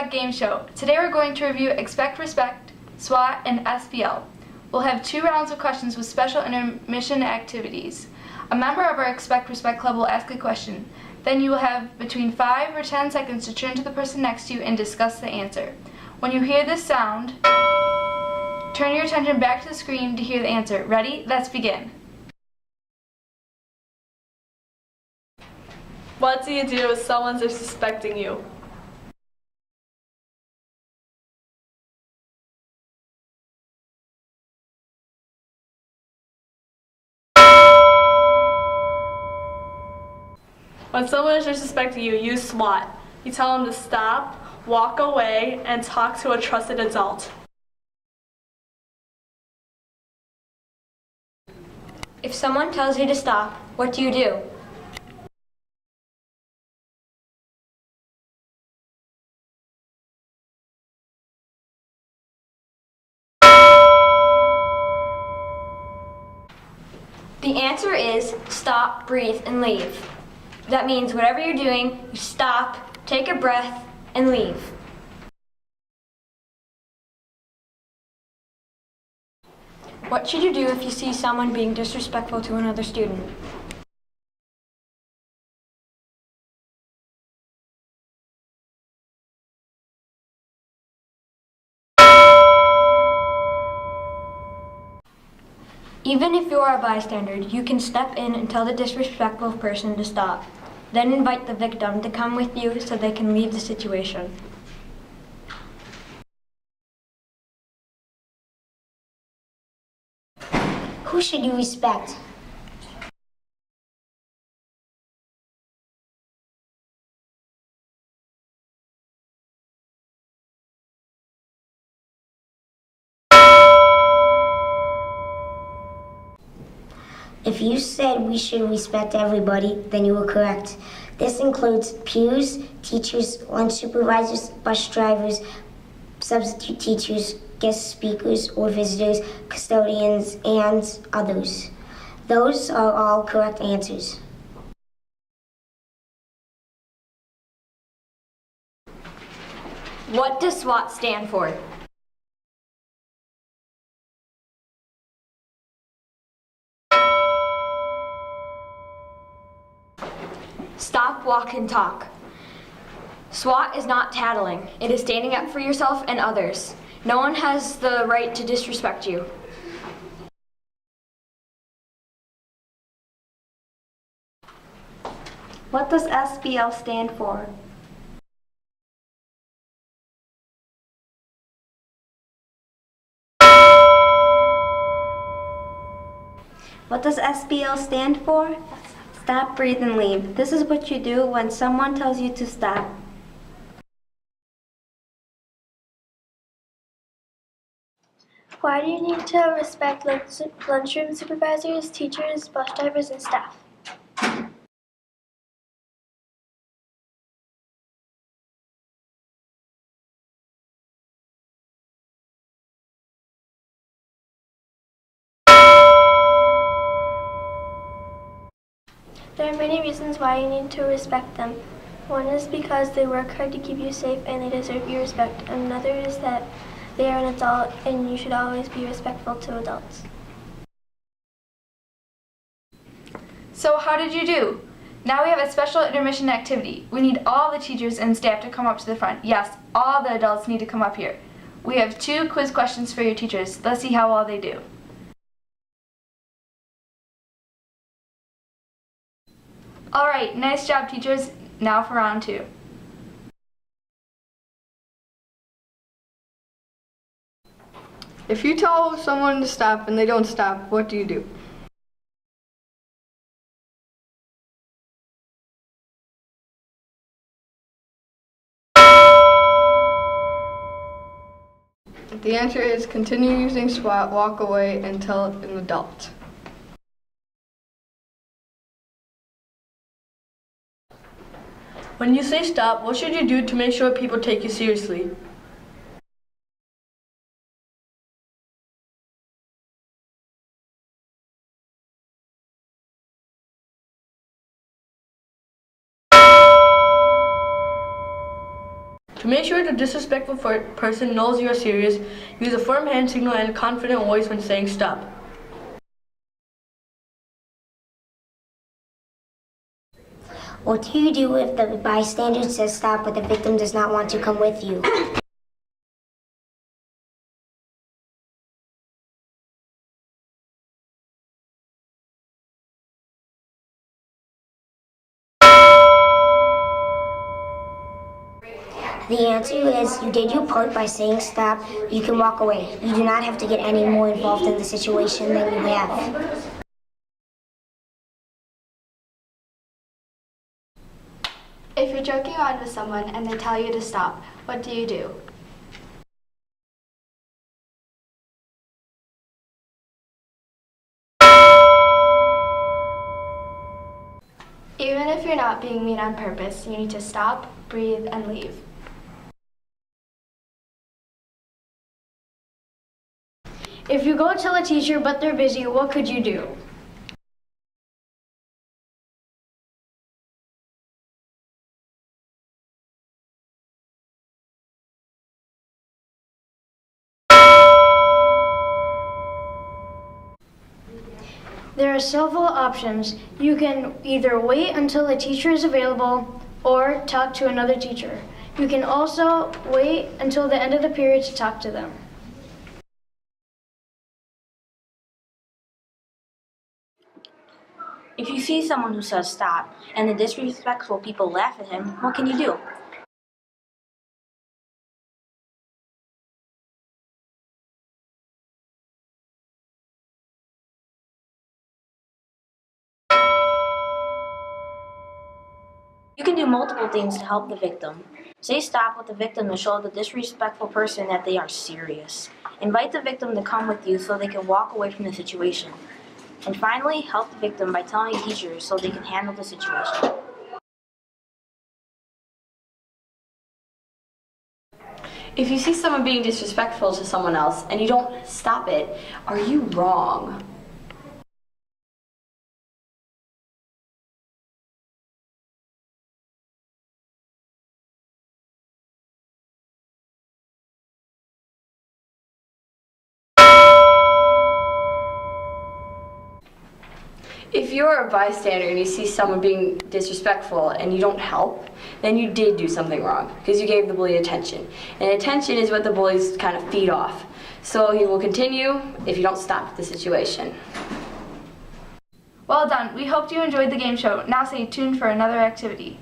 SWAT game show. Today we're going to review Expect, Respect, SWAT, and S.B.L. We'll have 2 rounds of questions with special intermission activities. A member of our Expect, Respect club will ask a question. Then you will have between 5 or 10 seconds to turn to the person next to you and discuss the answer. When you hear this sound, turn your attention back to the screen to hear the answer. Ready? Let's begin. What do you do if someone's suspecting you? When someone is suspecting you, use SWAT. You tell them to stop, walk away, and talk to a trusted adult. If someone tells you to stop, what do you do? The answer is stop, breathe, and leave. That means whatever you're doing, you stop, take a breath, and leave. What should you do if you see someone being disrespectful to another student? Even if you are a bystander, you can step in and tell the disrespectful person to stop. Then invite the victim to come with you so they can leave the situation. Who should you respect? If you said we should respect everybody, then you were correct. This includes peers, teachers, lunch supervisors, bus drivers, substitute teachers, guest speakers or visitors, custodians, and others. Those are all correct answers. What does SWAT stand for? Stop, walk, and talk. SWAT is not tattling. It is standing up for yourself and others. No one has the right to disrespect you. What does S.B.L stand for? What does S.B.L stand for? Stop, breathe, and leave. This is what you do when someone tells you to stop. Why do you need to respect lunchroom supervisors, teachers, bus drivers, and staff? There are many reasons why you need to respect them. One is because they work hard to keep you safe and they deserve your respect. Another is that they are an adult and you should always be respectful to adults. So how did you do? Now we have a special intermission activity. We need all the teachers and staff to come up to the front. Yes, all the adults need to come up here. We have 2 quiz questions for your teachers. Let's see how well they do. Alright, nice job teachers. Now for round 2. If you tell someone to stop and they don't stop, what do you do? The answer is continue using SWAT, walk away, and tell an adult. When you say stop, what should you do to make sure people take you seriously? To make sure the disrespectful person knows you are serious, use a firm hand signal and a confident voice when saying stop. What do you do if the bystander says stop but the victim does not want to come with you? The answer is you did your part by saying stop. You can walk away. You do not have to get any more involved in the situation than you have. If you're joking around with someone and they tell you to stop, what do you do? Even if you're not being mean on purpose, you need to stop, breathe, and leave. If you go tell a teacher but they're busy, what could you do? There are several options. You can either wait until a teacher is available or talk to another teacher. You can also wait until the end of the period to talk to them. If you see someone who says stop and the disrespectful people laugh at him, what can you do? You can do multiple things to help the victim. Say stop with the victim to show the disrespectful person that they are serious. Invite the victim to come with you so they can walk away from the situation. And finally, help the victim by telling teachers so they can handle the situation. If you see someone being disrespectful to someone else and you don't stop it, are you wrong? If you're a bystander and you see someone being disrespectful and you don't help, then you did do something wrong because you gave the bully attention. And attention is what the bullies kind of feed off. So he will continue if you don't stop the situation. Well done. We hope you enjoyed the game show. Now stay tuned for another activity.